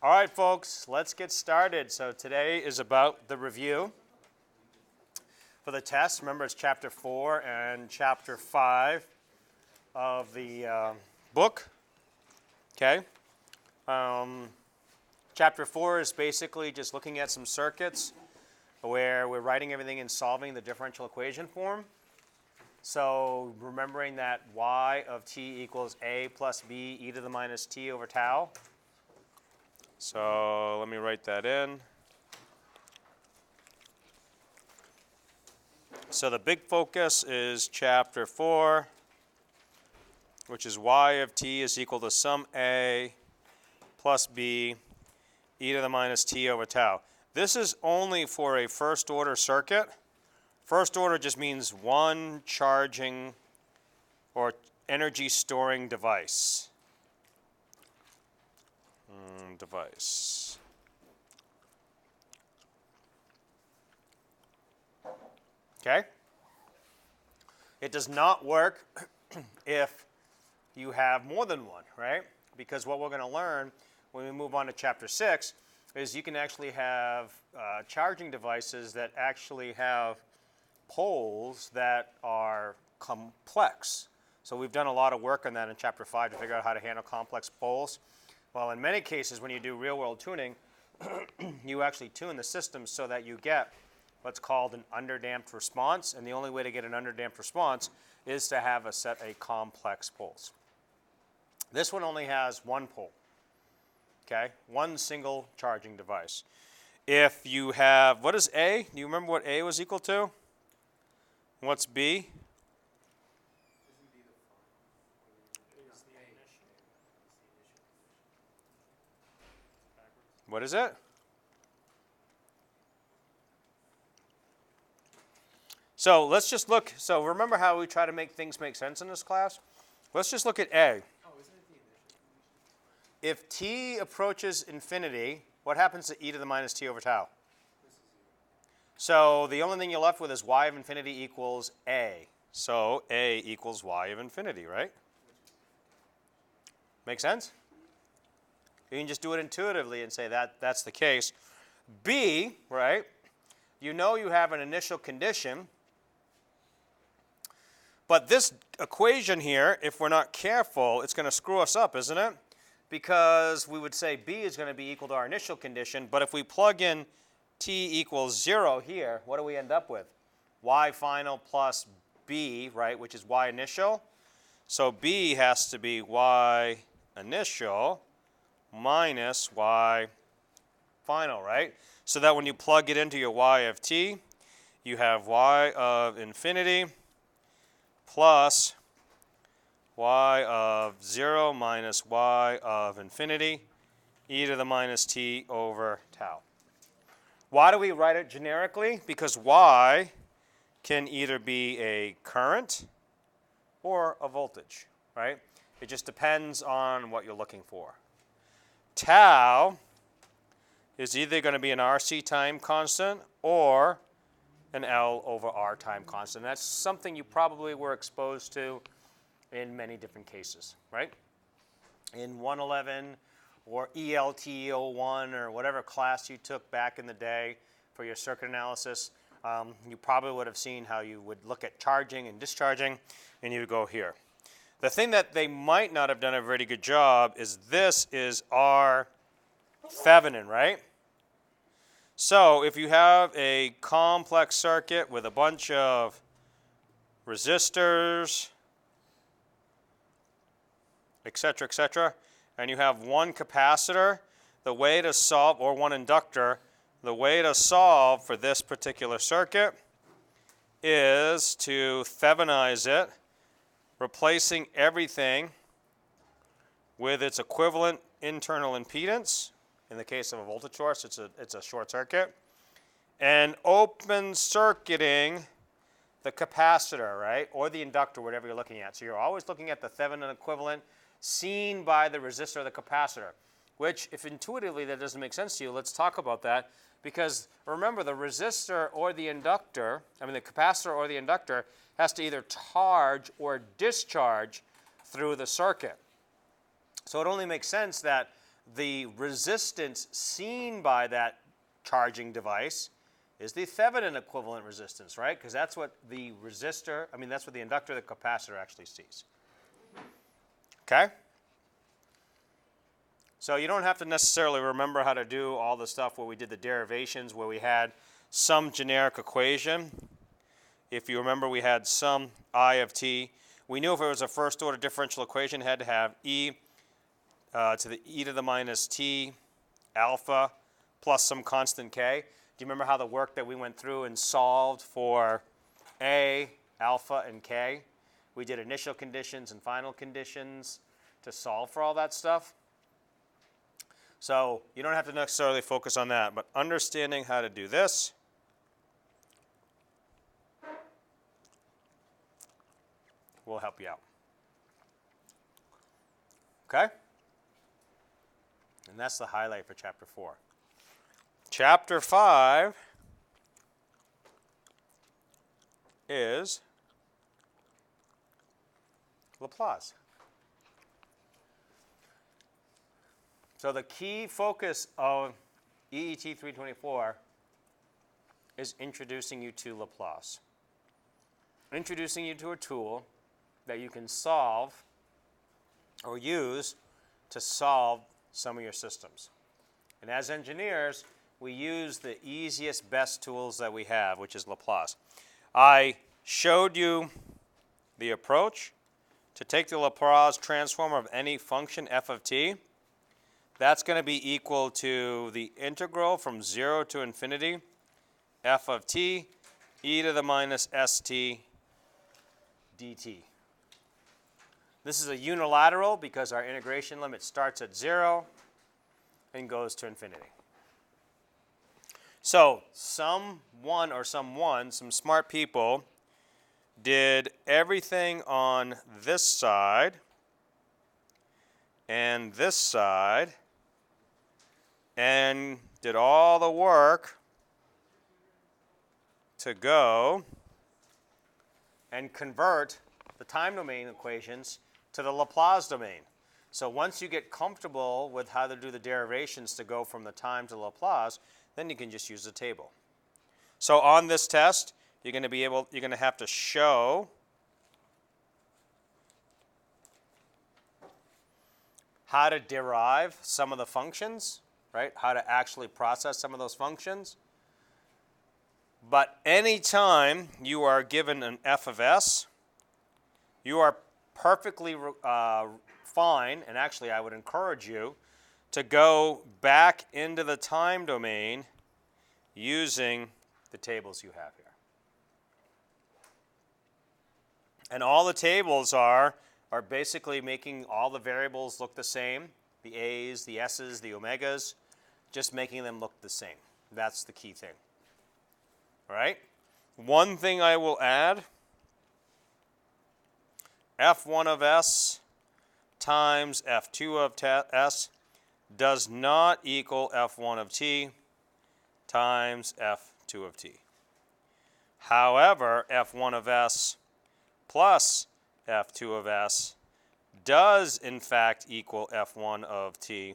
All right, folks, let's get started. So today is about the review for the test. Remember, it's Chapter 4 and Chapter 5 of the book. Okay. Chapter 4 is basically just looking at some circuits where we're writing everything and solving the differential equation form. So remembering that y of t equals a plus b e to the minus t over tau. So let me write that in. So the big focus is Chapter 4, which is y of t is equal to sum a plus b e to the minus t over tau. This is only for a first order circuit. First order just means one charging or energy storing device. Okay? It does not work if you have more than one, right? Because what we're going to learn when we move on to Chapter 6 is you can actually have charging devices that actually have poles that are complex. So we've done a lot of work on that in Chapter 5 to figure out how to handle complex poles. Well, in many cases, when you do real-world tuning, you actually tune the system so that you get what's called an underdamped response, and the only way to get an underdamped response is to have a set of complex poles. This one only has one pole, okay? One single charging device. If you have, what is A? Do you remember what A was equal to? What's B? What is it? So let's just look. So remember how we try to make things make sense in this class? Let's just look at A. If t approaches infinity, what happens to e to the minus t over tau? So the only thing you're left with is y of infinity equals a. So a equals y of infinity, right? Make sense? You can just do it intuitively and say that that's the case. B, right? You know you have an initial condition. But this equation here, if we're not careful, it's going to screw us up, isn't it? Because we would say B is going to be equal to our initial condition, but if we plug in t equals 0 here, what do we end up with? Y final plus B, right, which is y initial. So B has to be y initial minus y final, right? So that when you plug it into your y of t, you have y of infinity plus y of 0 minus y of infinity e to the minus t over tau. Why do we write it generically? Because y can either be a current or a voltage, right? It just depends on what you're looking for. Tau is either going to be an RC time constant or an L over R time constant. That's something you probably were exposed to in many different cases, right? In 111 or ELT01 or whatever class you took back in the day for your circuit analysis, you probably would have seen how you would look at charging and discharging, and you would go here. The thing that they might not have done a very good job is this is our Thevenin, right? So if you have a complex circuit with a bunch of resistors, etc., and you have one capacitor, the way to solve, or one inductor, the way to solve for this particular circuit is to Thevenize it, replacing everything with its equivalent internal impedance. In the case of a voltage source, it's a short circuit. And open circuiting the capacitor, right, or the inductor, whatever you're looking at. So you're always looking at the Thevenin equivalent seen by the resistor or the capacitor, which if intuitively that doesn't make sense to you, let's talk about that. Because remember, the resistor or the inductor, the capacitor or the inductor has to either charge or discharge through the circuit. So it only makes sense that the resistance seen by that charging device is the Thevenin equivalent resistance, right? Because that's what the that's what the inductor, the capacitor actually sees. Okay? So you don't have to necessarily remember how to do all the stuff where we did the derivations, where we had some generic equation. If you remember, we had some I of t. We knew if it was a first order differential equation, it had to have e to the e to the minus t alpha plus some constant k. Do you remember how the work that we went through and solved for a, alpha, and k? We did initial conditions and final conditions to solve for all that stuff. So you don't have to necessarily focus on that, but understanding how to do this will help you out. Okay? And that's the highlight for Chapter 4. Chapter 5 is Laplace. So the key focus of Eet324 is introducing you to Laplace. Introducing you to a tool that you can solve or use to solve some of your systems. And as engineers, we use the easiest, best tools that we have, which is Laplace. I showed you the approach to take the Laplace transform of any function f of t. That's going to be equal to the integral from 0 to infinity f of t e to the minus st dt. This is a unilateral because our integration limit starts at 0 and goes to infinity. So some smart people did everything on this side and this side and did all the work to go and convert the time domain equations to the Laplace domain. So once you get comfortable with how to do the derivations to go from the time to Laplace, then you can just use the table. So on this test, you're going to have to show how to derive some of the functions, right? How to actually process some of those functions. But anytime you are given an f of s, you are perfectly fine, and actually I would encourage you to go back into the time domain using the tables you have here. And all the tables are basically making all the variables look the same, the a's, the s's, the omegas, just making them look the same. That's the key thing. All right? One thing I will add, f1 of s times f2 of s does not equal f1 of t times f2 of t. However, f1 of s plus f2 of s does in fact equal f1 of t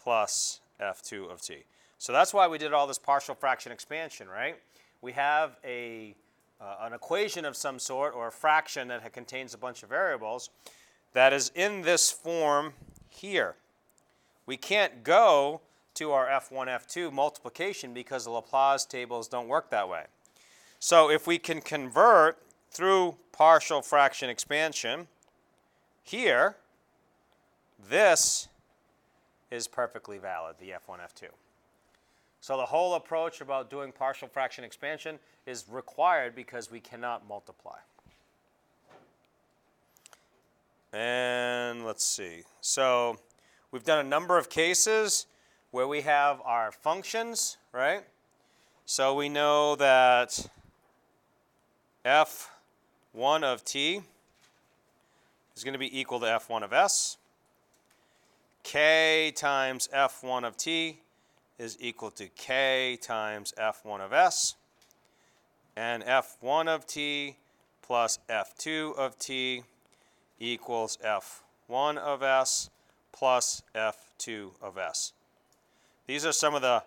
plus f2 of t. So that's why we did all this partial fraction expansion, right? We have an equation of some sort, or a fraction that contains a bunch of variables, that is in this form here. We can't go to our f1, f2 multiplication because the Laplace tables don't work that way. So if we can convert through partial fraction expansion here, this is perfectly valid, the f1, f2. So the whole approach about doing partial fraction expansion is required because we cannot multiply. And let's see. So we've done a number of cases where we have our functions, right? So we know that f1 of t is going to be equal to f1 of s. K times f1 of t is equal to k times f1 of s. And f1 of t plus f2 of t equals f1 of s plus f2 of s. These are some of the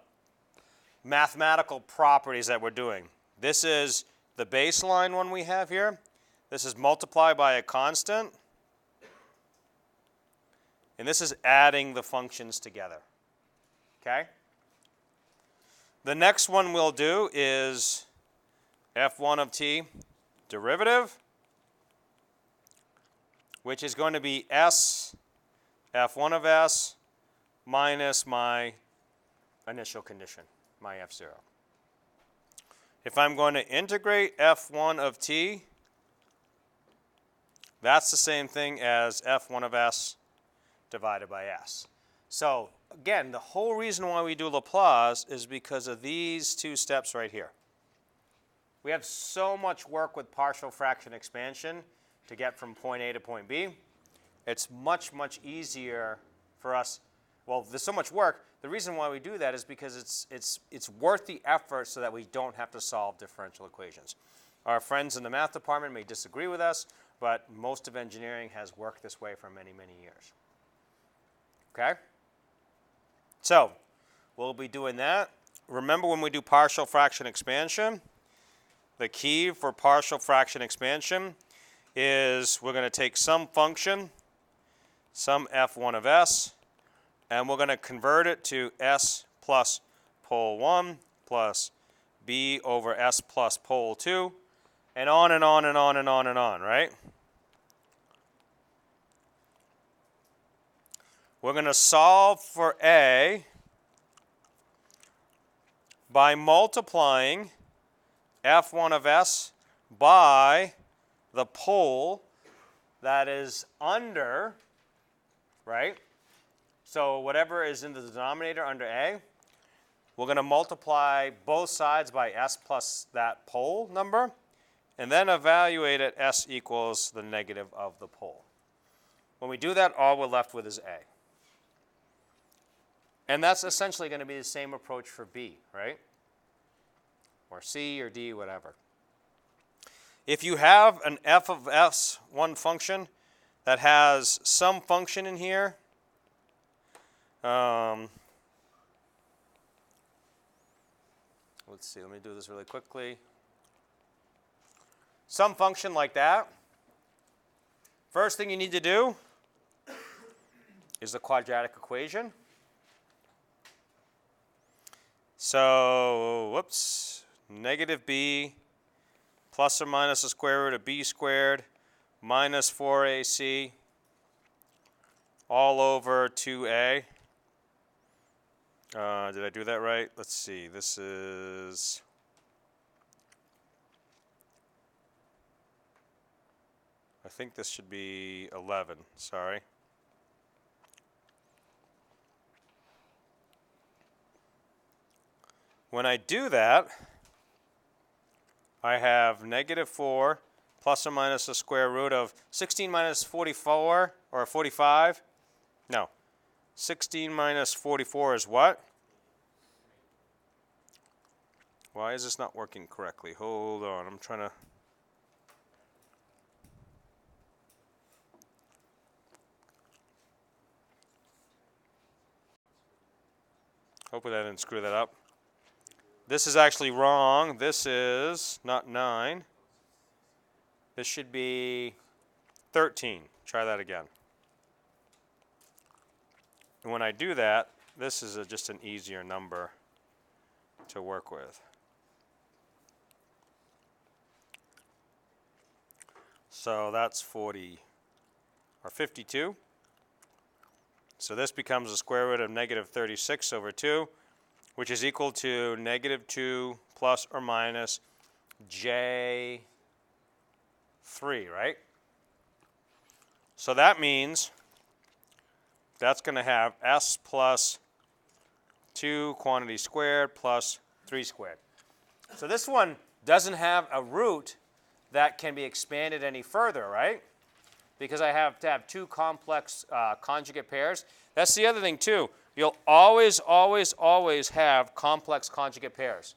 mathematical properties that we're doing. This is the baseline one we have here. This is multiplied by a constant. And this is adding the functions together. Okay? The next one we'll do is f1 of t derivative, which is going to be s f1 of s minus my initial condition, my f0. If I'm going to integrate f1 of t, that's the same thing as f1 of s divided by s. So again, the whole reason why we do Laplace is because of these two steps right here. We have so much work with partial fraction expansion to get from point A to point B. It's much, much easier for us. Well, there's so much work. The reason why we do that is because it's worth the effort so that we don't have to solve differential equations. Our friends in the math department may disagree with us, but most of engineering has worked this way for many, many years. Okay? So we'll be doing that. Remember when we do partial fraction expansion, the key for partial fraction expansion is we're going to take some function, some f1 of s, and we're going to convert it to s plus pole 1 plus b over s plus pole 2, and on and on and on and on and on, right? We're going to solve for a by multiplying f1 of s by the pole that is under, right? So whatever is in the denominator under a, we're going to multiply both sides by s plus that pole number, and then evaluate at s equals the negative of the pole. When we do that, all we're left with is a. And that's essentially going to be the same approach for b, right? Or c or d, whatever. If you have an f of s1 function that has some function in here, let's see, let me do this really quickly. Some function like that, first thing you need to do is the quadratic equation. So, whoops, negative b plus or minus the square root of b squared minus 4ac all over 2a. Did I do that right? Let's see. This is I think this should be 11. Sorry. When I do that, I have negative 4 plus or minus the square root of 16 minus 44, or 45. No. 16 minus 44 is what? Why is this not working correctly? Hold on, I'm trying to... Hopefully I didn't screw that up. This is actually wrong. This is not 9. This should be 13. Try that again. And when I do that, this is just an easier number to work with. So that's 40 or 52. So this becomes the square root of negative 36 over 2, which is equal to negative 2 plus or minus j3, right? So that means that's going to have s plus 2 quantity squared plus 3 squared. So this one doesn't have a root that can be expanded any further, right? Because I have to have two complex conjugate pairs. That's the other thing too. You'll always, always, always have complex conjugate pairs.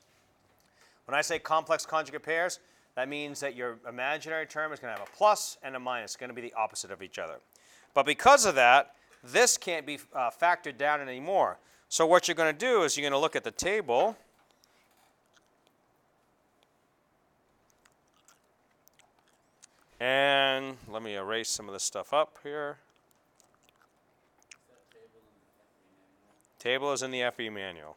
When I say complex conjugate pairs, that means that your imaginary term is going to have a plus and a minus. It's going to be the opposite of each other. But because of that, this can't be factored down anymore. So what you're going to do is you're going to look at the table. And let me erase some of this stuff up here. Table is in the FE manual.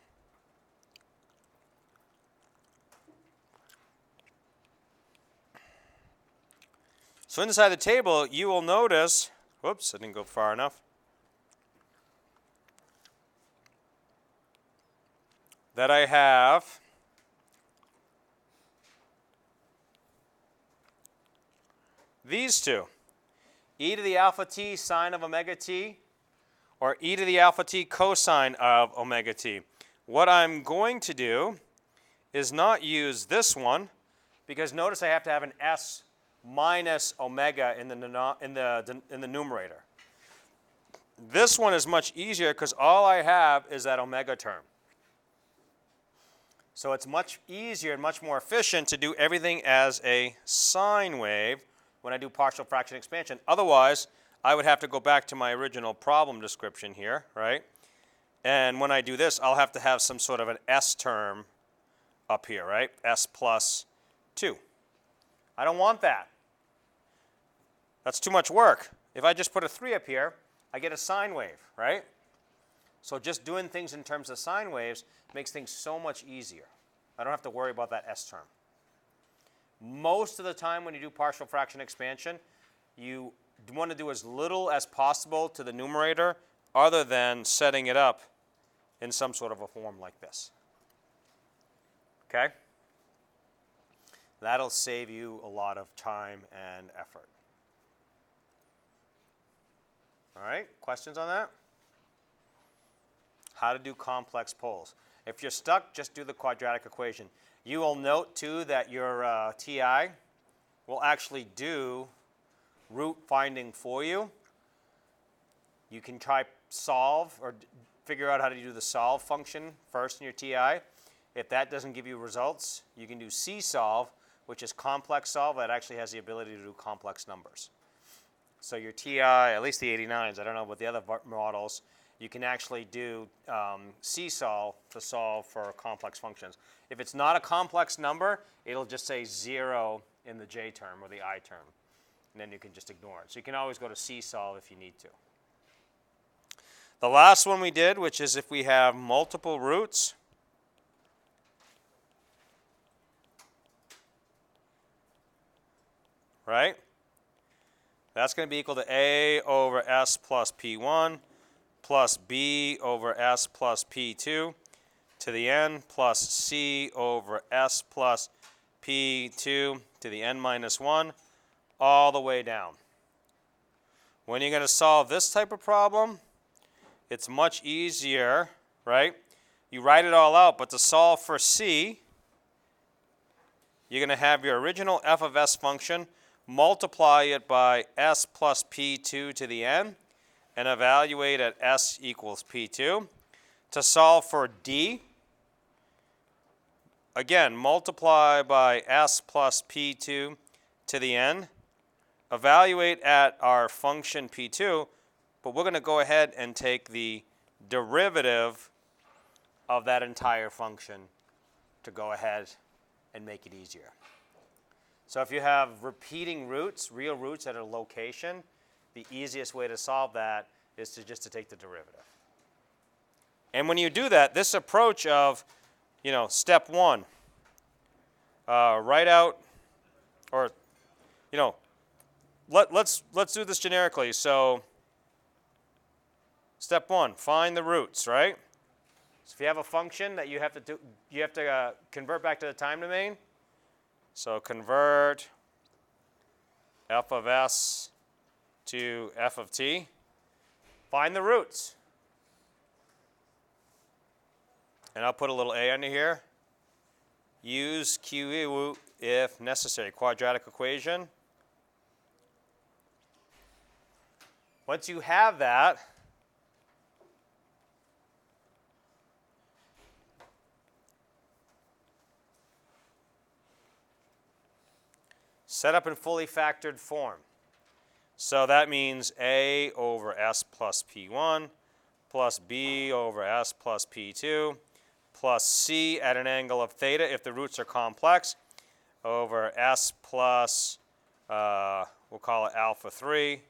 So inside the table, you will notice, whoops, I didn't go far enough, that I have these two, e to the alpha t sine of omega t, or e to the alpha t cosine of omega t. What I'm going to do is not use this one, because notice I have to have an s minus omega in the numerator. This one is much easier because all I have is that omega term. So it's much easier and much more efficient to do everything as a sine wave when I do partial fraction expansion. Otherwise, I would have to go back to my original problem description here, right? And when I do this, I'll have to have some sort of an s term up here, right? S plus 2. I don't want that. That's too much work. If I just put a 3 up here, I get a sine wave, right? So just doing things in terms of sine waves makes things so much easier. I don't have to worry about that s term. Most of the time when you do partial fraction expansion, you want to do as little as possible to the numerator other than setting it up in some sort of a form like this. Okay? That'll save you a lot of time and effort. All right, questions on that? How to do complex poles. If you're stuck, just do the quadratic equation. You will note too that your TI will actually do root finding for you. You can try solve or figure out how to do the solve function first in your TI. If that doesn't give you results, you can do C-solve, which is complex solve. That actually has the ability to do complex numbers. So your TI, at least the 89s, I don't know about the other models, you can actually do C-solve to solve for complex functions. If it's not a complex number, it'll just say 0 in the J term or the I term. And then you can just ignore it. So you can always go to C-solve if you need to. The last one we did, which is if we have multiple roots, right? That's going to be equal to A over S plus P1 plus B over S plus P2 to the n plus C over S plus P2 to the n minus 1 all the way down. When you're going to solve this type of problem, it's much easier, right? You write it all out, but to solve for C, you're going to have your original f of s function, multiply it by s plus p2 to the n, and evaluate at s equals p2. To solve for d, again, multiply by s plus p2 to the n, evaluate at our function p2, but we're going to go ahead and take the derivative of that entire function to go ahead and make it easier. So if you have repeating roots, real roots at a location, the easiest way to solve that is just to take the derivative. And when you do that, this approach of, step 1, write out, or, let's do this generically. So step 1, find the roots, right? So if you have a function that you have to do, you have to convert back to the time domain. So convert f of s to f of t. Find the roots. And I'll put a little a under here. Use QE if necessary. Quadratic equation. Once you have that, set up in fully factored form. So that means A over S plus P1 plus B over S plus P2 plus C at an angle of theta if the roots are complex over S plus, we'll call it alpha 3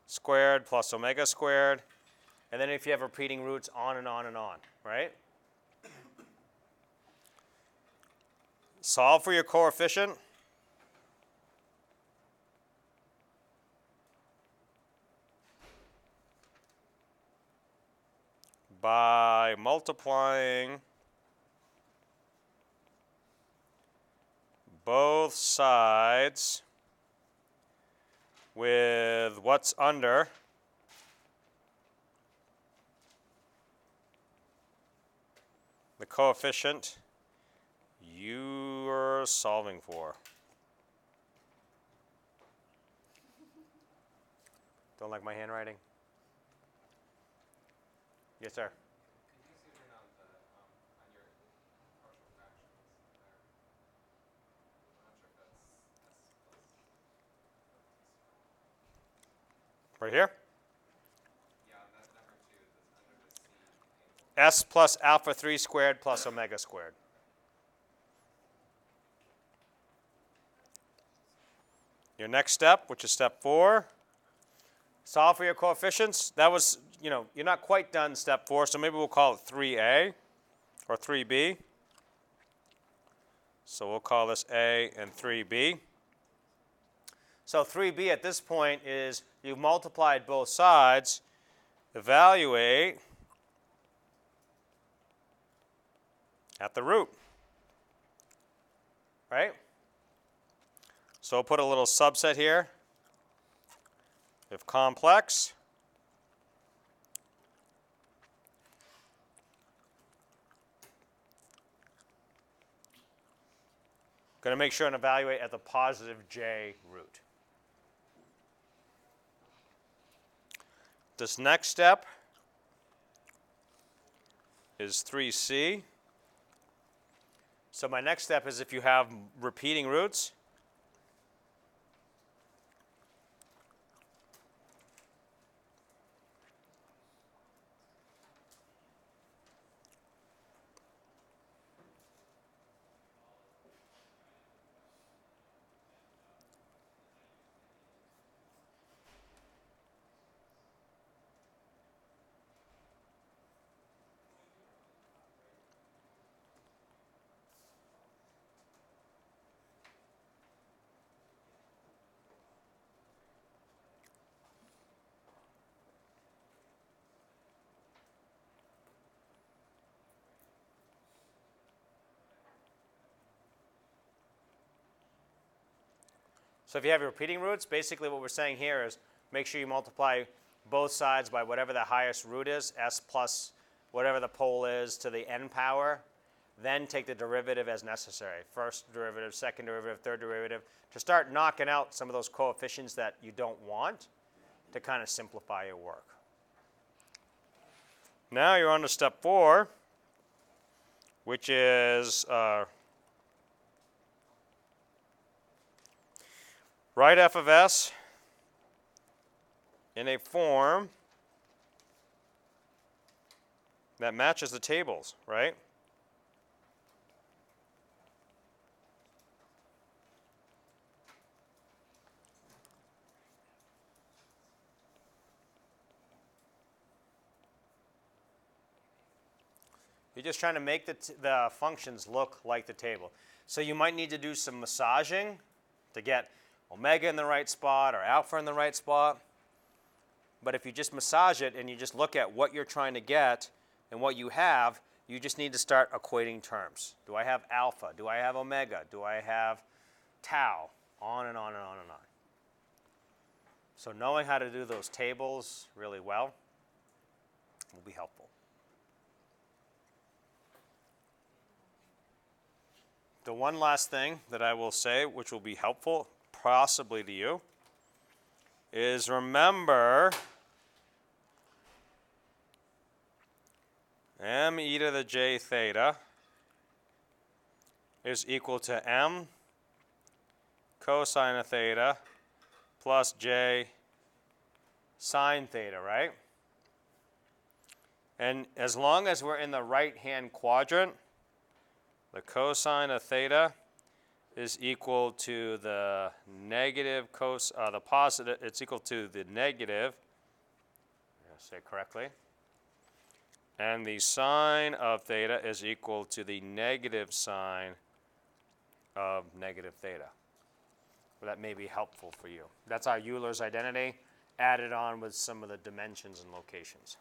squared plus omega squared. And then if you have repeating roots, on and on and on, right? Solve for your coefficient. By multiplying both sides with what's under the coefficient you're solving for. Don't like my handwriting? Yes, sir. Right here? S plus alpha 3 squared plus omega squared. Your next step, which is step 4, solve for your coefficients. That was, you're not quite done step 4, so maybe we'll call it 3A or 3B. So we'll call this A and 3B. So 3B at this point is you've multiplied both sides, evaluate at the root, right? So we'll put a little subset here. If complex, going to make sure and evaluate at the positive J root. This next step is 3C. So my next step is if you have repeating roots, so if you have your repeating roots, basically what we're saying here is make sure you multiply both sides by whatever the highest root is, S plus whatever the pole is to the n power, then take the derivative as necessary. First derivative, second derivative, third derivative, to start knocking out some of those coefficients that you don't want to kind of simplify your work. Now you're on to step 4, which is write f of s in a form that matches the tables, right? You're just trying to make the functions look like the table. So you might need to do some massaging to get omega in the right spot or alpha in the right spot. But if you just massage it and you just look at what you're trying to get and what you have, you just need to start equating terms. Do I have alpha? Do I have omega? Do I have tau? On and on and on and on. So knowing how to do those tables really well will be helpful. The one last thing that I will say, which will be helpful possibly to you, is remember m e to the j theta is equal to m cosine of theta plus j sine theta, right? And as long as we're in the right-hand quadrant, the cosine of theta is equal to the negative the positive, it's equal to the negative, I'll say it correctly, and the sine of theta is equal to the negative sine of negative theta. Well, that may be helpful for you. That's our Euler's identity added on with some of the dimensions and locations.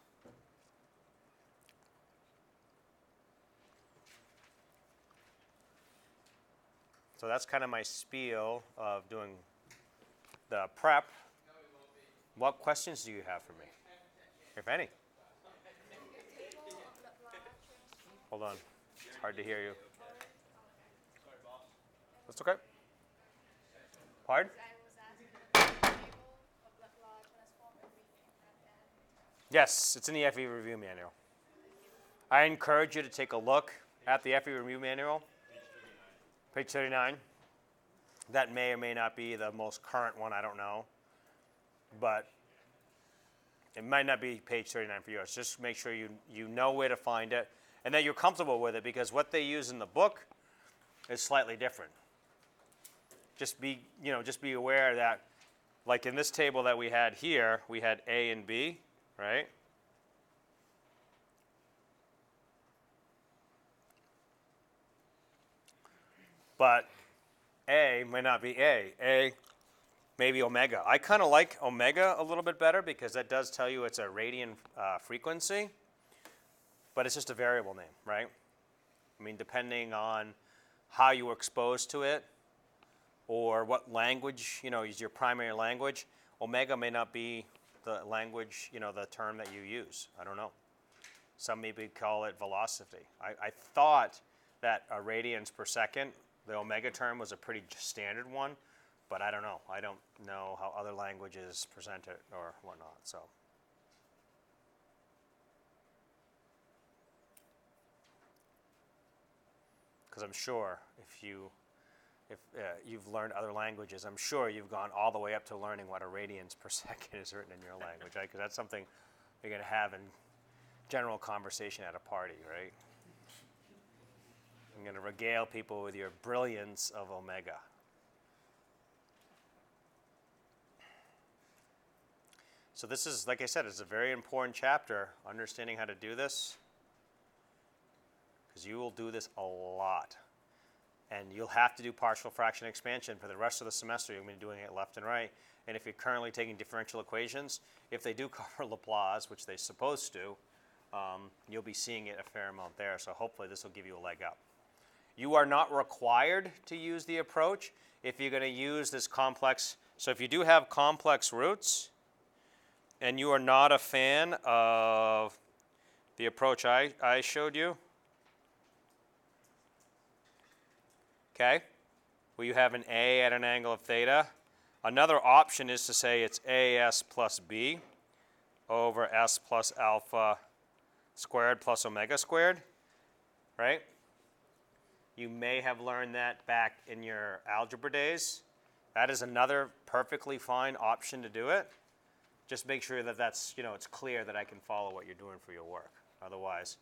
So that's kind of my spiel of doing the prep. What questions do you have for me, if any? Hold on. It's hard to hear you. That's okay. Pardon? Yes, it's in the FE review manual. I encourage you to take a look at the FE review manual. Page 39. That may or may not be the most current one, I don't know. But it might not be page 39 for yours. Just make sure you know where to find it and that you're comfortable with it, because what they use in the book is slightly different. Just be aware that, like in this table that we had here, we had A and B, right? But A may not be A. A may be omega. I kind of like omega a little bit better because that does tell you it's a radian frequency, but it's just a variable name, right? I mean, depending on how you were exposed to it or what language, is your primary language, omega may not be the language, the term that you use. I don't know. Some maybe call it velocity. I thought that radians per second, the omega term, was a pretty standard one, but I don't know. I don't know how other languages present it or whatnot. So, because I'm sure if you've learned other languages, I'm sure you've gone all the way up to learning what a radians per second is written in your language, right? Because that's something you're going to have in general conversation at a party, right? I'm going to regale people with your brilliance of omega. So this is, like I said, it's a very important chapter, understanding how to do this, because you will do this a lot. And you'll have to do partial fraction expansion for the rest of the semester. You're going to be doing it left and right. And if you're currently taking differential equations, if they do cover Laplace, which they're supposed to, you'll be seeing it a fair amount there. So hopefully this will give you a leg up. You are not required to use the approach if you're going to use this complex. So if you do have complex roots and you are not a fan of the approach I showed you, okay, where you have an A at an angle of theta, another option is to say it's AS plus B over S plus alpha squared plus omega squared, right? You may have learned that back in your algebra days. That is another perfectly fine option to do it. Just make sure that that's, it's clear that I can follow what you're doing for your work. Otherwise,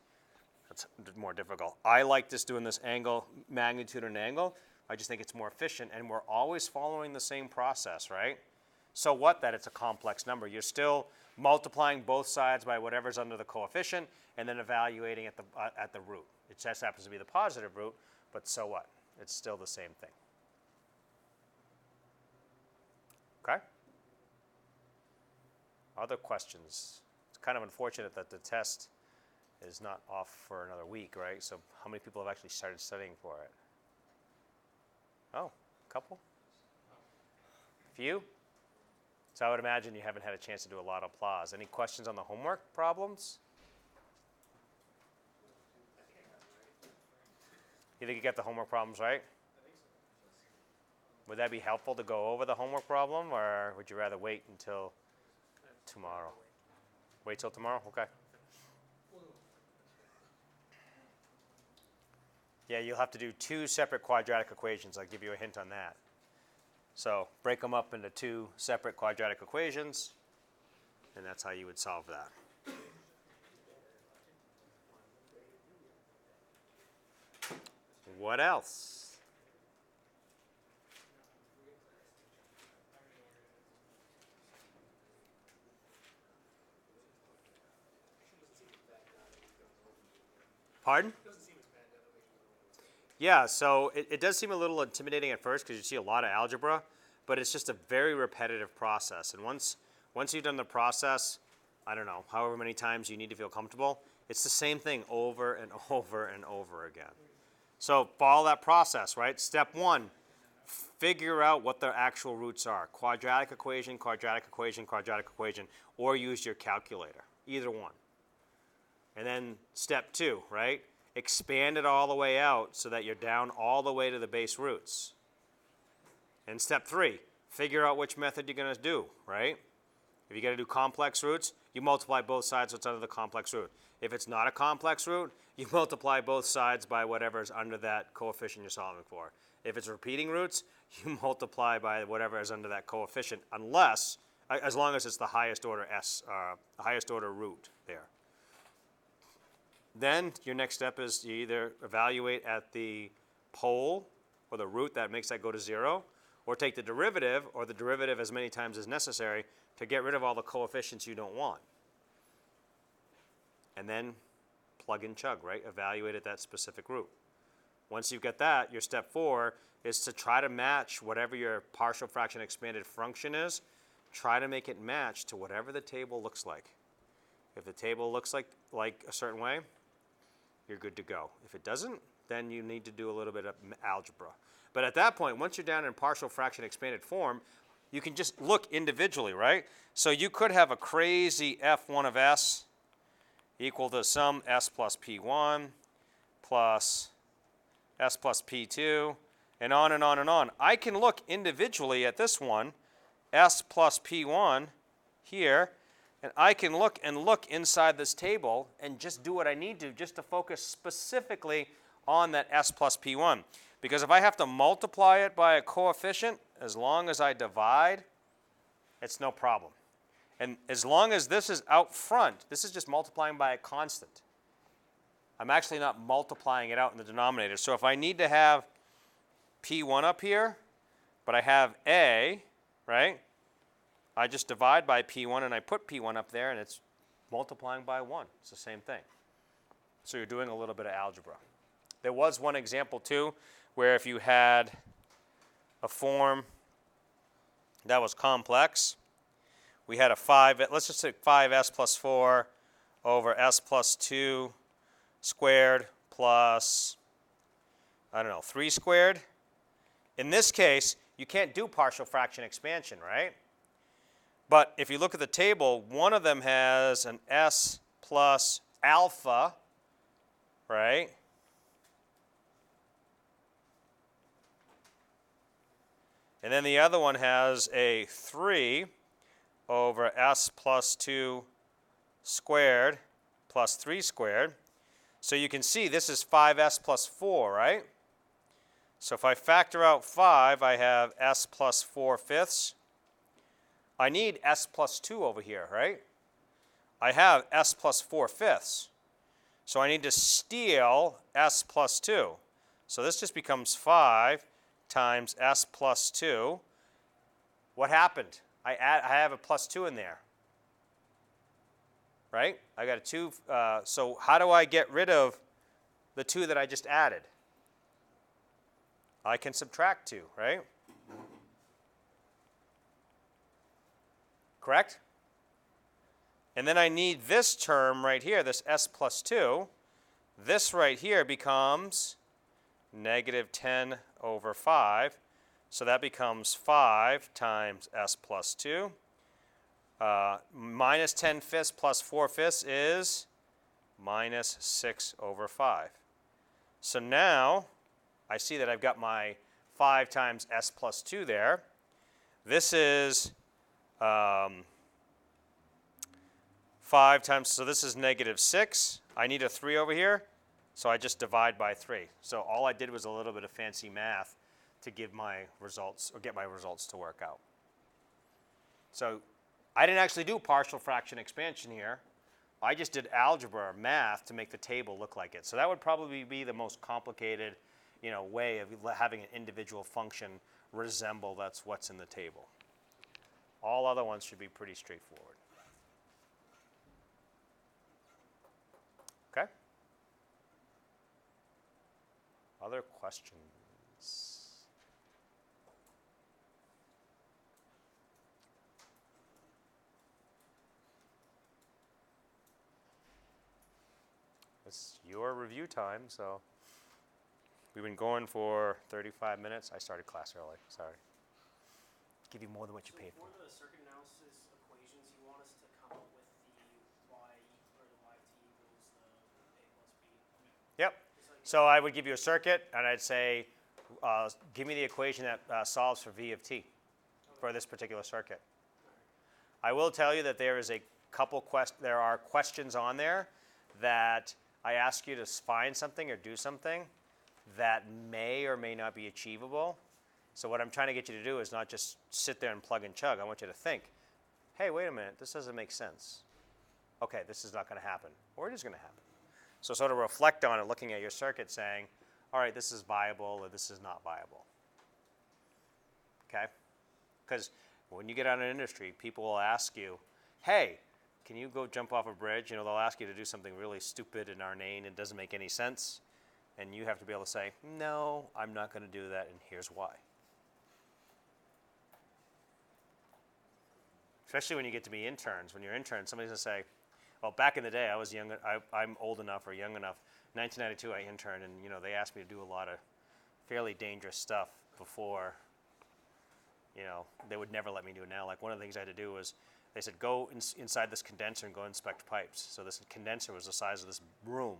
it's more difficult. I like just doing this angle, magnitude and angle. I just think it's more efficient, and we're always following the same process, right? So what that it's a complex number? You're still multiplying both sides by whatever's under the coefficient and then evaluating at the root. It just happens to be the positive root, but so what? It's still the same thing. Okay? Other questions? It's kind of unfortunate that the test is not off for another week, right? So how many people have actually started studying for it? Oh, a couple? A few? So I would imagine you haven't had a chance to do a lot of applause. Any questions on the homework problems? You think you got the homework problems right? Would that be helpful to go over the homework problem, or would you rather wait until tomorrow? Wait till tomorrow? Okay. Yeah, you'll have to do two separate quadratic equations. I'll give you a hint on that. So break them up into two separate quadratic equations, and that's how you would solve that. What else? Pardon? Yeah, so it does seem a little intimidating at first because you see a lot of algebra, but it's just a very repetitive process. And once you've done the process, I don't know, however many times you need to feel comfortable, it's the same thing over and over and over again. So follow that process, right? Step one, figure out what the actual roots are. Quadratic equation, quadratic equation, quadratic equation, or use your calculator, either one. And then step two, right? Expand it all the way out so that you're down all the way to the base roots. And step three, figure out which method you're going to do, right? If you got to do complex roots, you multiply both sides what's under the complex root. If it's not a complex root, you multiply both sides by whatever is under that coefficient you're solving for. If it's repeating roots, you multiply by whatever is under that coefficient, as long as it's the highest order highest order root there. Then your next step is you either evaluate at the pole or the root that makes that go to 0, or take the derivative or the derivative as many times as necessary to get rid of all the coefficients you don't want. And then plug and chug, right? Evaluate at that specific root. Once you've got that, your step 4 is to try to match whatever your partial fraction expanded function is. Try to make it match to whatever the table looks like. If the table looks like a certain way, you're good to go. If it doesn't, then you need to do a little bit of algebra. But at that point, once you're down in partial fraction expanded form, you can just look individually, right? So you could have a crazy f1 of s equal to some s plus p1 plus s plus p2, and on and on and on. I can look individually at this one, s plus p1 here, and I can look inside this table and just do what I need to just to focus specifically on that s plus p1. Because if I have to multiply it by a coefficient, as long as I divide, it's no problem. And as long as this is out front, this is just multiplying by a constant. I'm actually not multiplying it out in the denominator. So if I need to have p1 up here, but I have a, right? I just divide by p1 and I put p1 up there and it's multiplying by 1. It's the same thing. So you're doing a little bit of algebra. There was one example too where if you had a form that was complex, we had let's just say 5s plus 4 over s plus 2 squared plus, 3 squared. In this case, you can't do partial fraction expansion, right? But if you look at the table, one of them has an s plus alpha, right? And then the other one has a 3 over s plus 2 squared plus 3 squared. So you can see this is 5s plus 4, right? So if I factor out 5, I have s plus 4 fifths. I need s plus 2 over here, right? I have s plus 4 fifths. So I need to steal s plus 2. So this just becomes 5 times s plus 2. What happened? I have a plus 2 in there, right? I got a 2. So how do I get rid of the 2 that I just added? I can subtract 2, right? Correct? And then I need this term right here, this s plus 2. This right here becomes negative 10 over 5. So that becomes 5 times s plus 2. Minus 10 fifths plus 4 fifths is minus 6 over 5. So now I see that I've got my 5 times s plus 2 there. This is 5 times, so this is negative 6. I need a 3 over here, so I just divide by 3. So all I did was a little bit of fancy math to give my results or get my results to work out. So I didn't actually do partial fraction expansion here. I just did algebra or math to make the table look like it. So that would probably be the most complicated, way of having an individual function resemble that's what's in the table. All other ones should be pretty straightforward. Okay? Other questions? It's your review time, so we've been going for 35 minutes. I started class early, sorry. Give you more than what you paid for. For the circuit analysis equations, you want us to come up with the y or the yt equals the a plus b. Yep. So I would give you a circuit, and I'd say, give me the equation that solves for v of t for this particular circuit. I will tell you that there is a couple there are questions on there that I ask you to find something or do something that may or may not be achievable. So what I'm trying to get you to do is not just sit there and plug and chug. I want you to think, hey, wait a minute, this doesn't make sense. Okay, this is not going to happen, or it is going to happen. So sort of reflect on it, looking at your circuit, saying, all right, this is viable or this is not viable. Okay? Because when you get out in industry, people will ask you, hey, can you go jump off a bridge? They'll ask you to do something really stupid and inane and doesn't make any sense. And you have to be able to say, no, I'm not going to do that, and here's why. Especially when you get to be interns. When you're interns, somebody's going to say, well, back in the day, I was young. I'm old enough or young enough. 1992, I interned, and they asked me to do a lot of fairly dangerous stuff before. They would never let me do it now. Like one of the things I had to do was, they said, go inside this condenser and go inspect pipes. So this condenser was the size of this room,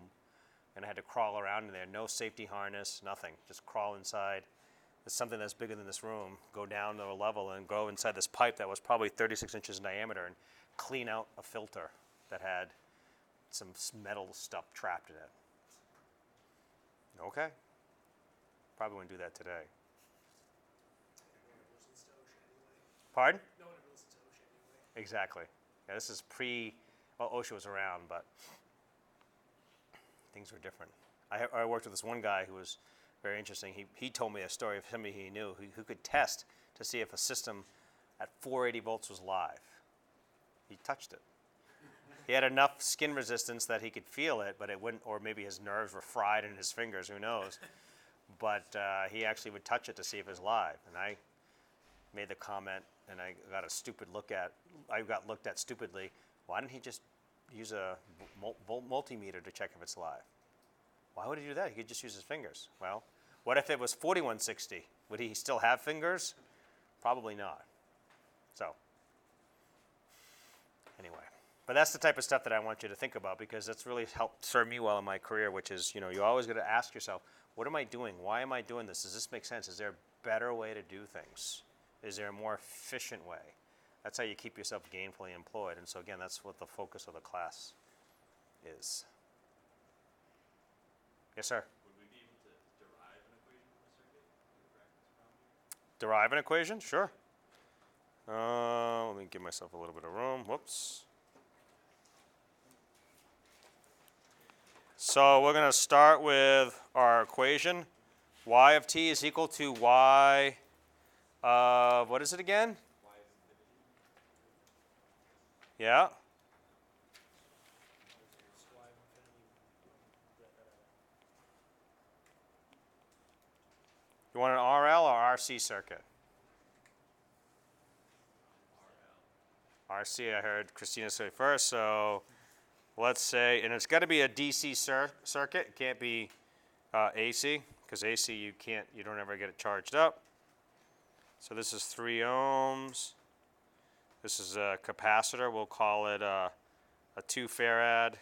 and I had to crawl around in there. No safety harness, nothing. Just crawl inside. It's something that's bigger than this room. Go down to a level and go inside this pipe that was probably 36 inches in diameter and clean out a filter that had some metal stuff trapped in it. Okay. Probably wouldn't do that today. Pardon? No one ever listens to OSHA anyway. Exactly. Yeah, this is OSHA was around, but things were different. I worked with this one guy who was very interesting. He told me a story of somebody he knew who could test to see if a system at 480 volts was live. He touched it. He had enough skin resistance that he could feel it, but it wouldn't, or maybe his nerves were fried in his fingers, who knows. But he actually would touch it to see if it was live. And I made the comment, and I got looked at stupidly. Why didn't he just use a multimeter to check if it's live? Why would he do that? He could just use his fingers. Well, what if it was 4160? Would he still have fingers? Probably not. So, anyway. But that's the type of stuff that I want you to think about, because that's really helped serve me well in my career, which is, you always got to ask yourself, what am I doing? Why am I doing this? Does this make sense? Is there a better way to do things? Is there a more efficient way? That's how you keep yourself gainfully employed. And so again, that's what the focus of the class is. Yes, sir? Would we be able to derive an equation from a circuit in the practice problem? Derive an equation? Sure. Let me give myself a little bit of room. Whoops. So we're going to start with our equation. Y of t is equal to y of, what is it again? Yeah. You want an RL or RC circuit? RC, I heard Christina say first, so let's say, and it's got to be a DC circuit. It can't be AC, because AC you don't ever get it charged up. So this is 3 ohms. This is a capacitor. We'll call it a 2 farad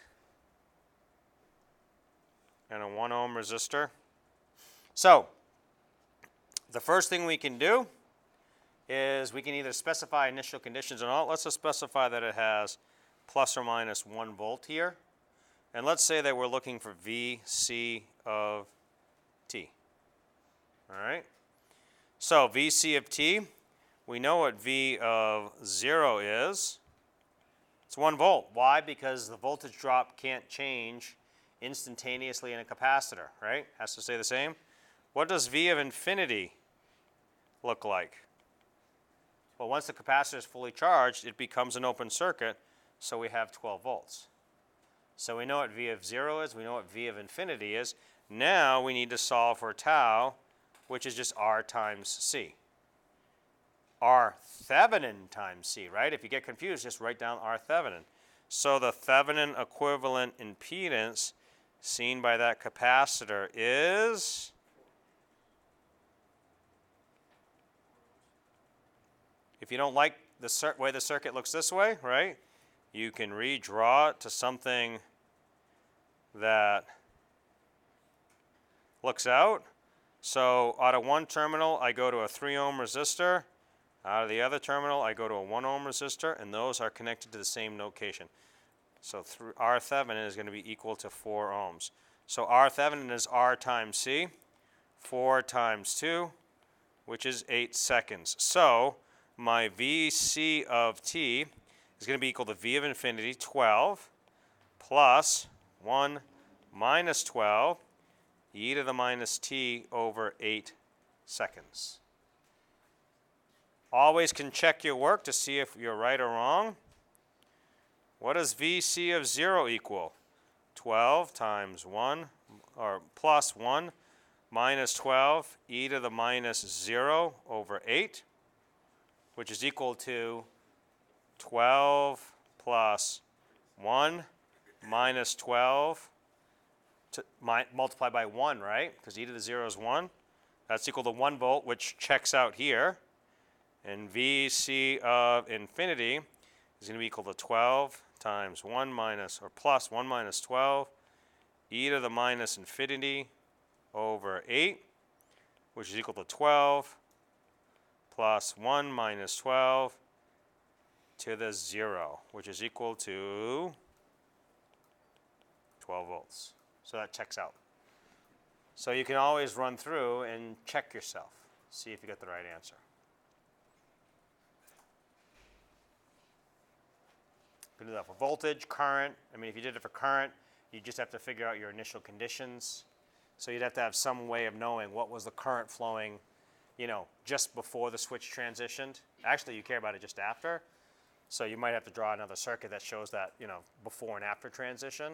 and a 1 ohm resistor. So the first thing we can do is we can either specify initial conditions or not. Let's just specify that it has plus or minus 1 volt here. And let's say that we're looking for VC of t. All right? So VC of t, we know what V of 0 is. It's 1 volt. Why? Because the voltage drop can't change instantaneously in a capacitor, right? Has to stay the same. What does V of infinity look like? Well, once the capacitor is fully charged, it becomes an open circuit, so we have 12 volts. So we know what V of 0 is, we know what V of infinity is. Now we need to solve for tau, which is just R times C. R Thevenin times C, right? If you get confused, just write down R Thevenin. So the Thevenin equivalent impedance seen by that capacitor is, if you don't like the way the circuit looks this way, right, you can redraw it to something that looks out. So out of one terminal, I go to a 3 ohm resistor. Out of the other terminal, I go to a 1 ohm resistor, and those are connected to the same location. So R Thevenin is going to be equal to 4 ohms. So R Thevenin is R times C, 4 times 2, which is 8 seconds. So my VC of t is going to be equal to V of infinity, 12, plus 1 minus 12, e to the minus t over 8 seconds. Always can check your work to see if you're right or wrong. What does VC of 0 equal? 12 times 1, or plus 1 minus 12 e to the minus 0 over 8, which is equal to 12 plus 1 minus 12 multiplied by 1, right? Because e to the 0 is 1. That's equal to 1 volt, which checks out here. And VC of infinity is going to be equal to 12 times 1 minus, or plus 1 minus 12, e to the minus infinity over 8, which is equal to 12 plus 1 minus 12 to the 0, which is equal to 12 volts. So that checks out. So you can always run through and check yourself, see if you got the right answer. You can do that for voltage, current. I mean, if you did it for current, you just have to figure out your initial conditions. So you'd have to have some way of knowing what was the current flowing, you know, just before the switch transitioned. Actually, you care about it just after. So you might have to draw another circuit that shows that, you know, before and after transition.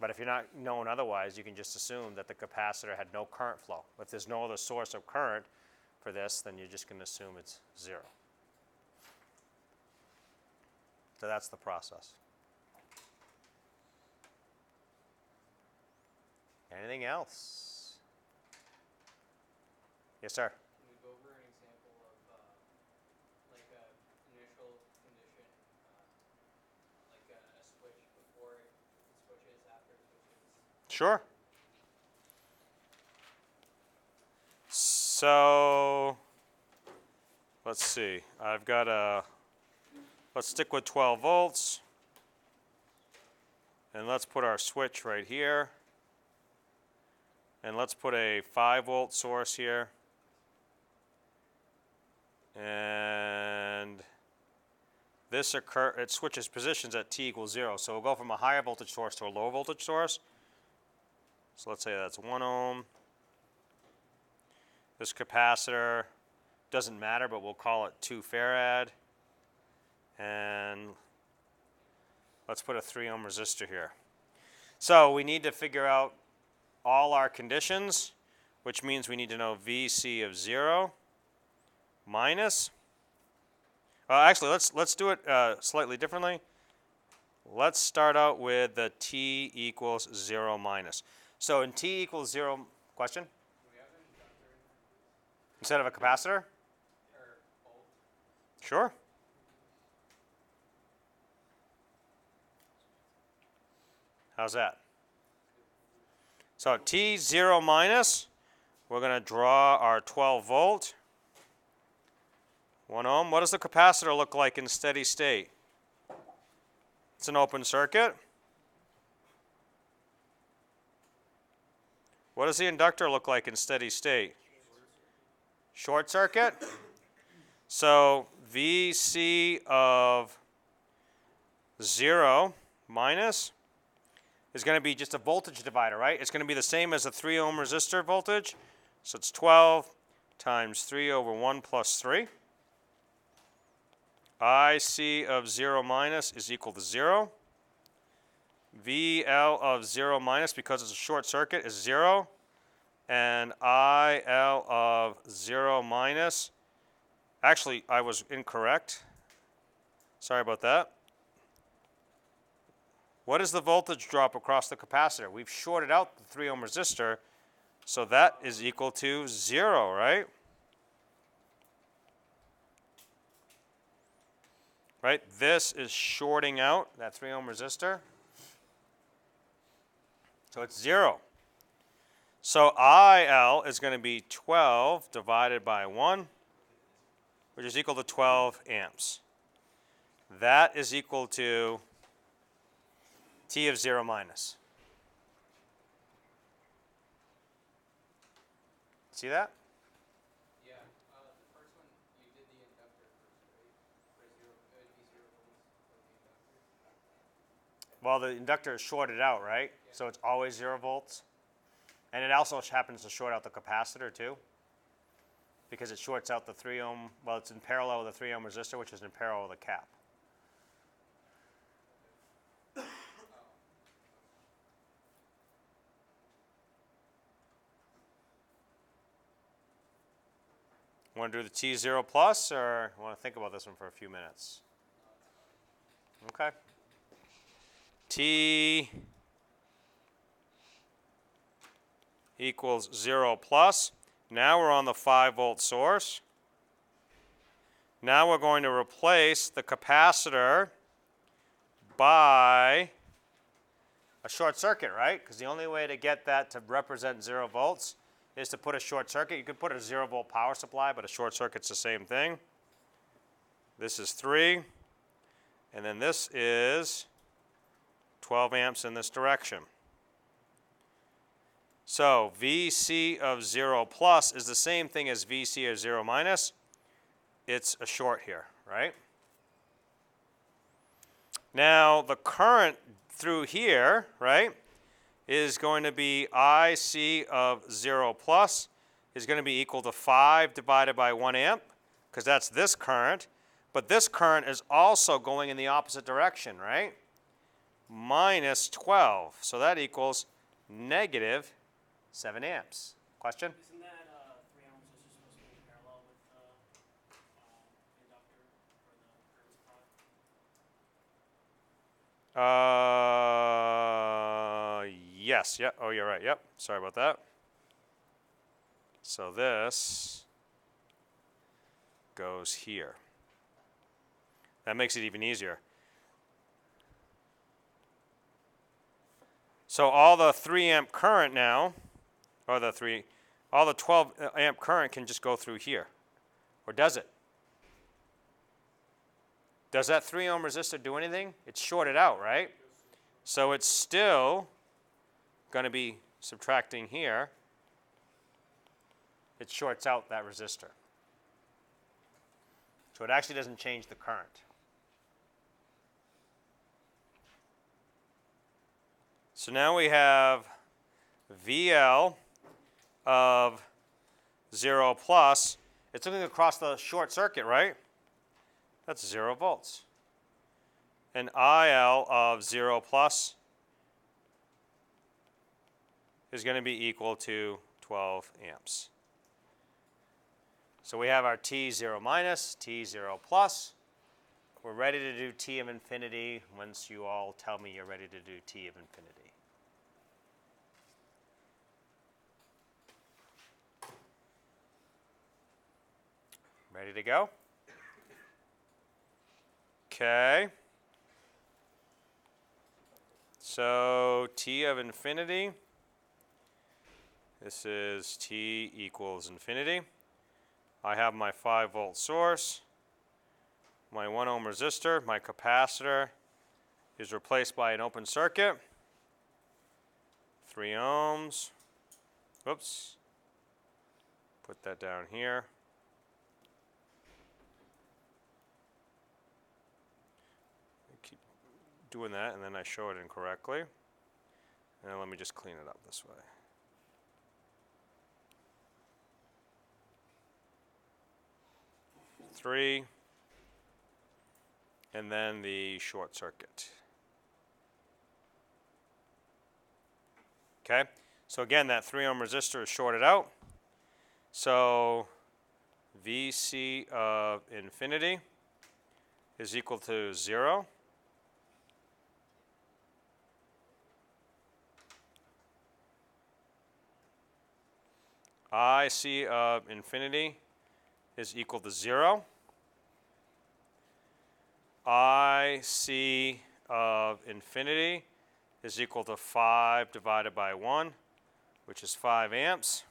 But if you're not known otherwise, you can just assume that the capacitor had no current flow. If there's no other source of current for this, then you're just going to assume it's 0. So that's the process. Anything else? Yes, sir. Can we go over an example of like a initial condition, like a switch before it switches, after it switches? Sure. So let's see. I've got a, let's stick with 12 volts. And let's put our switch right here. And let's put a 5 volt source here. And this it switches positions at t equals 0. So we'll go from a higher voltage source to a lower voltage source. So let's say that's 1 ohm. This capacitor doesn't matter, but we'll call it 2 farad. And let's put a 3 ohm resistor here. So we need to figure out all our conditions, which means we need to know VC of 0 minus, actually let's do it slightly differently. Let's start out with the t equals 0 minus. So in t equals 0, question? Do we have an inductor in there? Instead of a capacitor? Or both? Sure. How's that? So T0 minus, we're going to draw our 12 volt, 1 ohm. What does the capacitor look like in steady state? It's an open circuit. What does the inductor look like in steady state? Short circuit. So VC of 0 minus is going to be just a voltage divider, right? It's going to be the same as a 3 ohm resistor voltage. So it's 12 times 3 over 1 plus 3. IC of 0 minus is equal to 0. VL of 0 minus, because it's a short circuit, is 0. And IL of 0 minus, actually, I was incorrect. Sorry about that. What is the voltage drop across the capacitor? We've shorted out the 3 ohm resistor, so that is equal to 0, right? Right? This is shorting out that 3 ohm resistor. So it's 0. So IL is going to be 12 divided by 1, which is equal to 12 amps. That is equal to T of 0 minus. See that? Yeah. The first one, you did the inductor first, right? For 0, it would be 0 volts for the inductor. Well, the inductor is shorted out, right? Yeah. So it's always 0 volts. And it also happens to short out the capacitor too, because it shorts out the 3 ohm, well, it's in parallel with the 3 ohm resistor, which is in parallel with the cap. Want to do the T0 plus, or want to think about this one for a few minutes? Okay. T equals 0 plus. Now we're on the 5 volt source. Now we're going to replace the capacitor by a short circuit, right? Because the only way to get that to represent 0 volts is to put a short circuit. You could put a 0 volt power supply, but a short circuit's the same thing. This is 3, and then this is 12 amps in this direction. So VC of 0 plus is the same thing as VC of 0 minus. It's a short here, right? Now the current through here, right, is going to be IC of 0 plus is going to be equal to 5 divided by 1 amp, because that's this current. But this current is also going in the opposite direction, right? Minus 12. So that equals negative 7 amps. Question? Isn't that 3 ohms is just supposed to be parallel with the inductor or the current supply? Yes. Yeah. Oh, you're right. Yep. Sorry about that. So this goes here. That makes it even easier. So all the 3 amp current now, or all the 12 amp current can just go through here. Or does it? Does that 3 ohm resistor do anything? It's shorted out, right? So it's still going to be subtracting here. It shorts out that resistor. So it actually doesn't change the current. So now we have VL of 0 plus. It's looking across the short circuit, right? That's 0 volts. And IL of 0 plus is going to be equal to 12 amps. So we have our T0 minus, T0 plus. We're ready to do T of infinity once you all tell me you're ready to do T of infinity. Ready to go? Okay. So T of infinity, this is T equals infinity. I have my 5 volt source, my 1 ohm resistor, my capacitor is replaced by an open circuit, 3 ohms. Oops. Put that down here. doing that, and then I show it incorrectly. And let me just clean it up this way. Three, and then the short circuit. Okay, so again, that 3 ohm resistor is shorted out. So VC of infinity is equal to 0. IC of infinity is equal to 0. IC of infinity is equal to 5 divided by 1, which is 5 amps.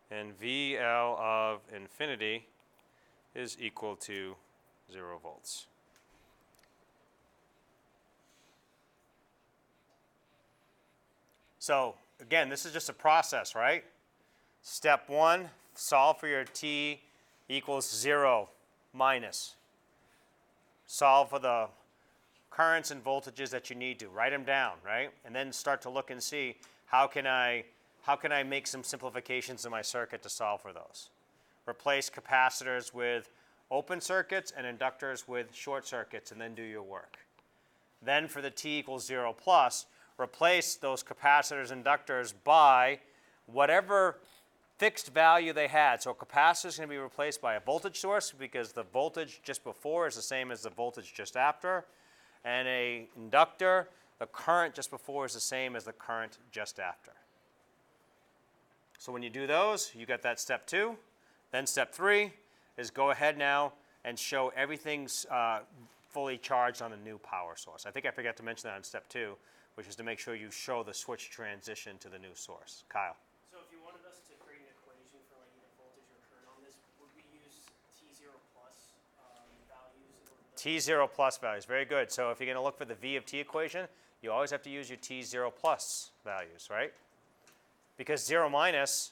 And VL of infinity is equal to 0 volts. So again, this is just a process, right? Step 1, solve for your T equals 0 minus. Solve for the currents and voltages that you need to. Write them down, right? And then start to look and see how can I make some simplifications in my circuit to solve for those. Replace capacitors with open circuits and inductors with short circuits, and then do your work. Then for the T equals 0 plus, replace those capacitors and inductors by whatever fixed value they had. So a capacitor is going to be replaced by a voltage source because the voltage just before is the same as the voltage just after. And a inductor, the current just before is the same as the current just after. So when you do those, you got that step 2. Then step 3 is go ahead now and show everything's fully charged on the new power source. I think I forgot to mention that on step 2, which is to make sure you show the switch transition to the new source. Kyle. So if you wanted us to create an equation for like either voltage or current on this, would we use T0 plus values in order to... T0 plus values, very good. So if you're going to look for the V of T equation, you always have to use your T0 plus values, right? Because 0 minus,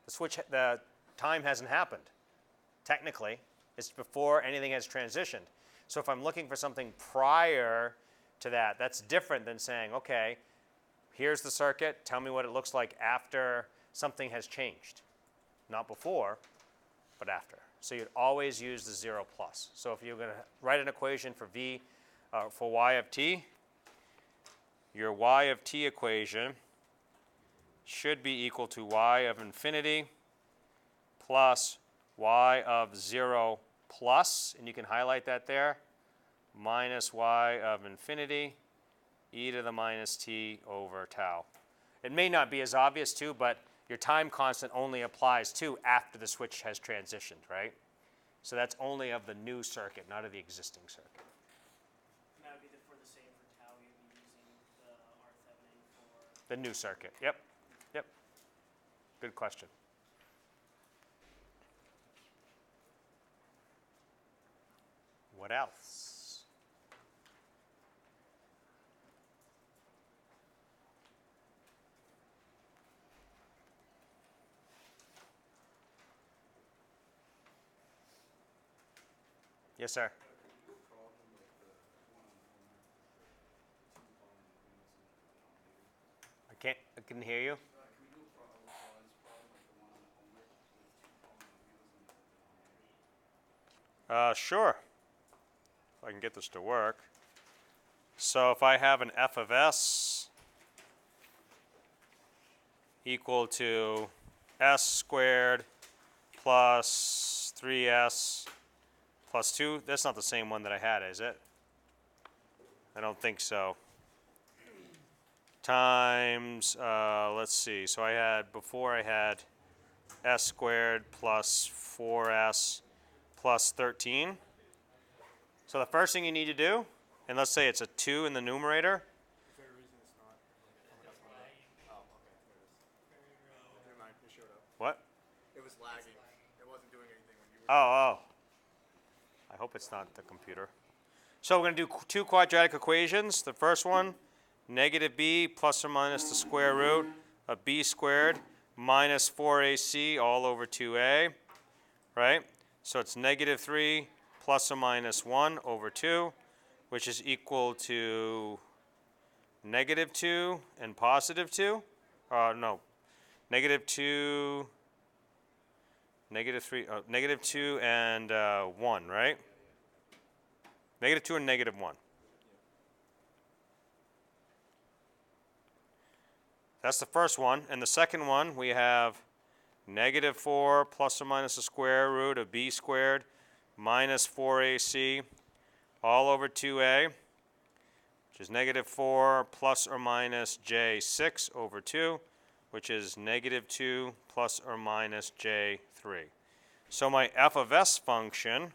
the time hasn't happened. Technically, it's before anything has transitioned. So if I'm looking for something prior to that, that's different than saying, okay, here's the circuit, tell me what it looks like after something has changed. Not before, but after. So you'd always use the 0 plus. So if you're going to write an equation for for y of t, your y of t equation should be equal to y of infinity plus y of 0 plus, and you can highlight that there, minus y of infinity e to the minus t over tau. It may not be as obvious too, but your time constant only applies to after the switch has transitioned, right? So that's only of the new circuit, not of the existing circuit. And that would be for the same for tau, you'd be using the R-Thevenin for... The new circuit, yep, yep. Good question. What else? Yes, sir. I couldn't hear you. Sure. If I can get this to work. So if I have an f of s equal to s squared plus 3s plus 2, that's not the same one that I had, is it? I don't think so. Times, let's see, so before I had s squared plus 4s plus 13. So the first thing you need to do, and let's say it's a 2 in the numerator. Is there a reason it's not? Oh, okay. There it is. Never mind. It showed up. What? It was lagging. It wasn't doing anything when you were. Oh. I hope it's not the computer. So we're going to do 2 quadratic equations. The first one, negative b plus or minus the square root of b squared minus 4ac all over 2a, right? So it's negative 3 plus or minus 1 over 2 which is equal to -2 and +2. No, -2, -3, -2 and 1, right? -2 and -1. That's the first one. And the second one, we have -4 plus or minus the square root of b squared minus 4ac all over 2a, which is -4 plus or minus j6 over 2, which is -2 plus or minus j3. So my f of s function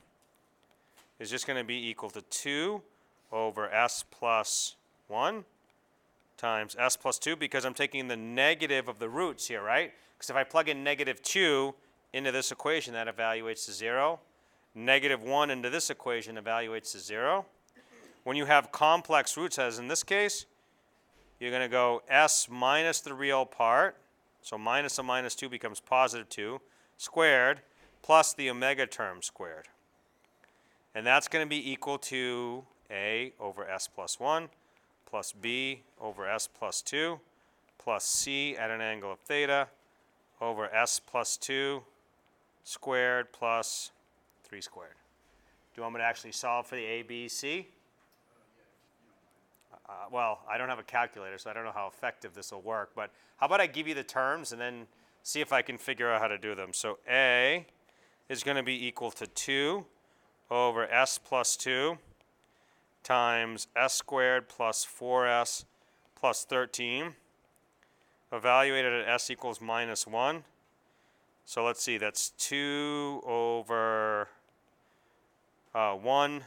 is just going to be equal to 2 over s plus 1 times s plus 2, because I'm taking the negative of the roots here, right? Because if I plug in -2 into this equation, that evaluates to 0. -1 into this equation evaluates to 0. When you have complex roots, as in this case, you're going to go s minus the real part, so minus a -2 becomes +2, squared, plus the omega term squared. And that's going to be equal to a over s plus 1 plus b over s plus 2 plus c at an angle of theta over s plus 2 squared plus 3 squared. Do you want me to actually solve for the a, b, c? Well, I don't have a calculator, so I don't know how effective this will work. But how about I give you the terms and then see if I can figure out how to do them. So a is going to be equal to 2 over s plus 2 times s squared plus 4s plus 13, evaluated at s equals -1. So let's see, that's 2 over 1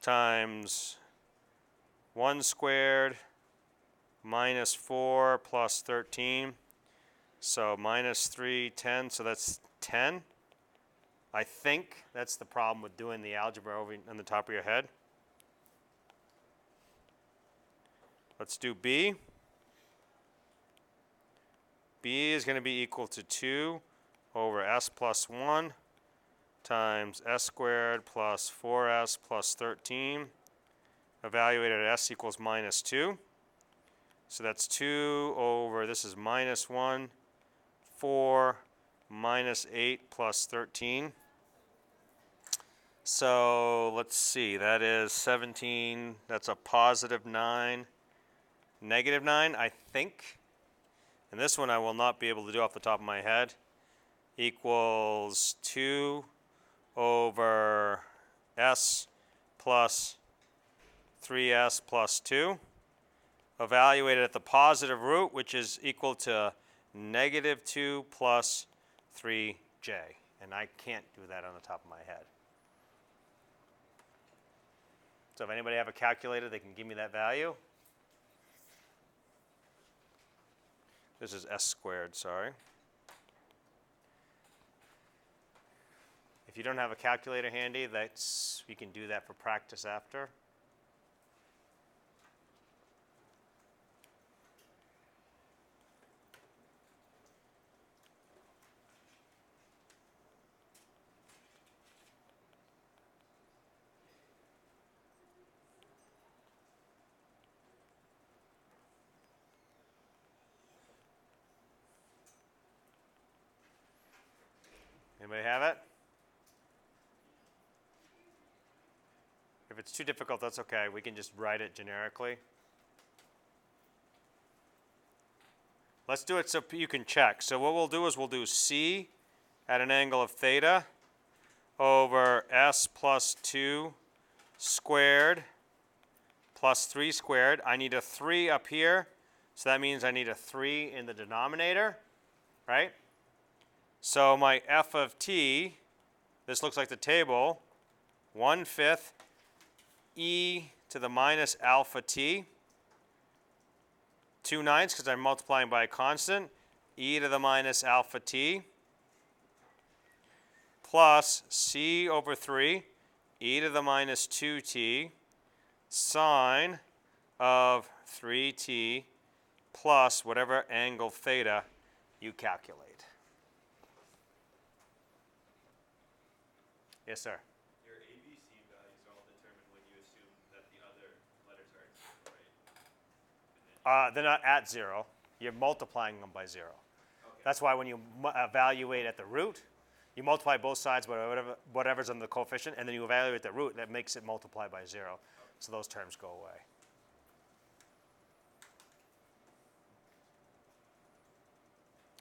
times 1 squared minus 4 plus 13. So -3, 10, so that's 10. I think that's the problem with doing the algebra over on the top of your head. Let's do b. b is going to be equal to 2 over s plus 1 times s squared plus 4s plus 13, evaluated at s equals -2. So that's 2 over, this is -1, 4, -8 plus 13. So let's see, that is 17, that's a +9, -9, I think. And this one I will not be able to do off the top of my head. Equals 2 over s plus 3s plus 2, evaluated at the positive root, which is equal to -2 plus 3j. And I can't do that on the top of my head. So if anybody have a calculator, they can give me that value. This is s squared, sorry. If you don't have a calculator handy, you can do that for practice after. Anybody have it? If it's too difficult, that's okay. We can just write it generically. Let's do it so you can check. So what we'll do is we'll do c at an angle of theta over s plus 2 squared plus 3 squared. I need a 3 up here, so that means I need a 3 in the denominator, right? So my f of t, this looks like the table, 1/5 e to the minus alpha t, 2/9 because I'm multiplying by a constant, e to the minus alpha t, plus c over 3, e to the minus 2t, sine of 3t plus whatever angle theta you calculate. Yes, sir. Your ABC values are all determined when you assume They're not at 0. You're multiplying them by 0. Okay. That's why when you evaluate at the root, you multiply both sides by whatever's on the coefficient, and then you evaluate the root. That makes it multiply by 0. So those terms go away.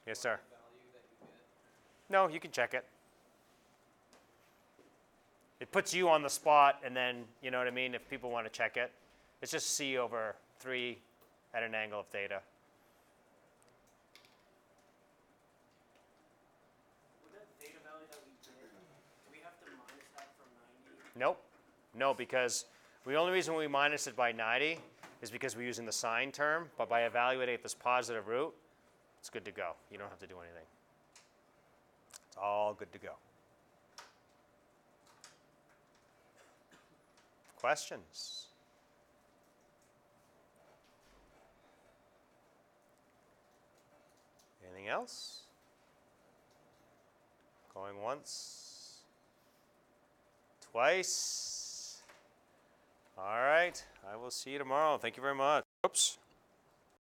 Yes, sir. Value that you get. No, you can check it. It puts you on the spot, and then, you know what I mean, if people want to check it. It's just c over 3 at an angle of theta. With that theta value that we get, do we have to minus that from 90? Nope. No, because the only reason we minus it by 90 is because we're using the sine term, but by evaluating at this positive root, it's good to go. You don't have to do anything. It's all good to go. Questions? Anything else? Going once? Twice? All right. I will see you tomorrow. Thank you very much. Oops.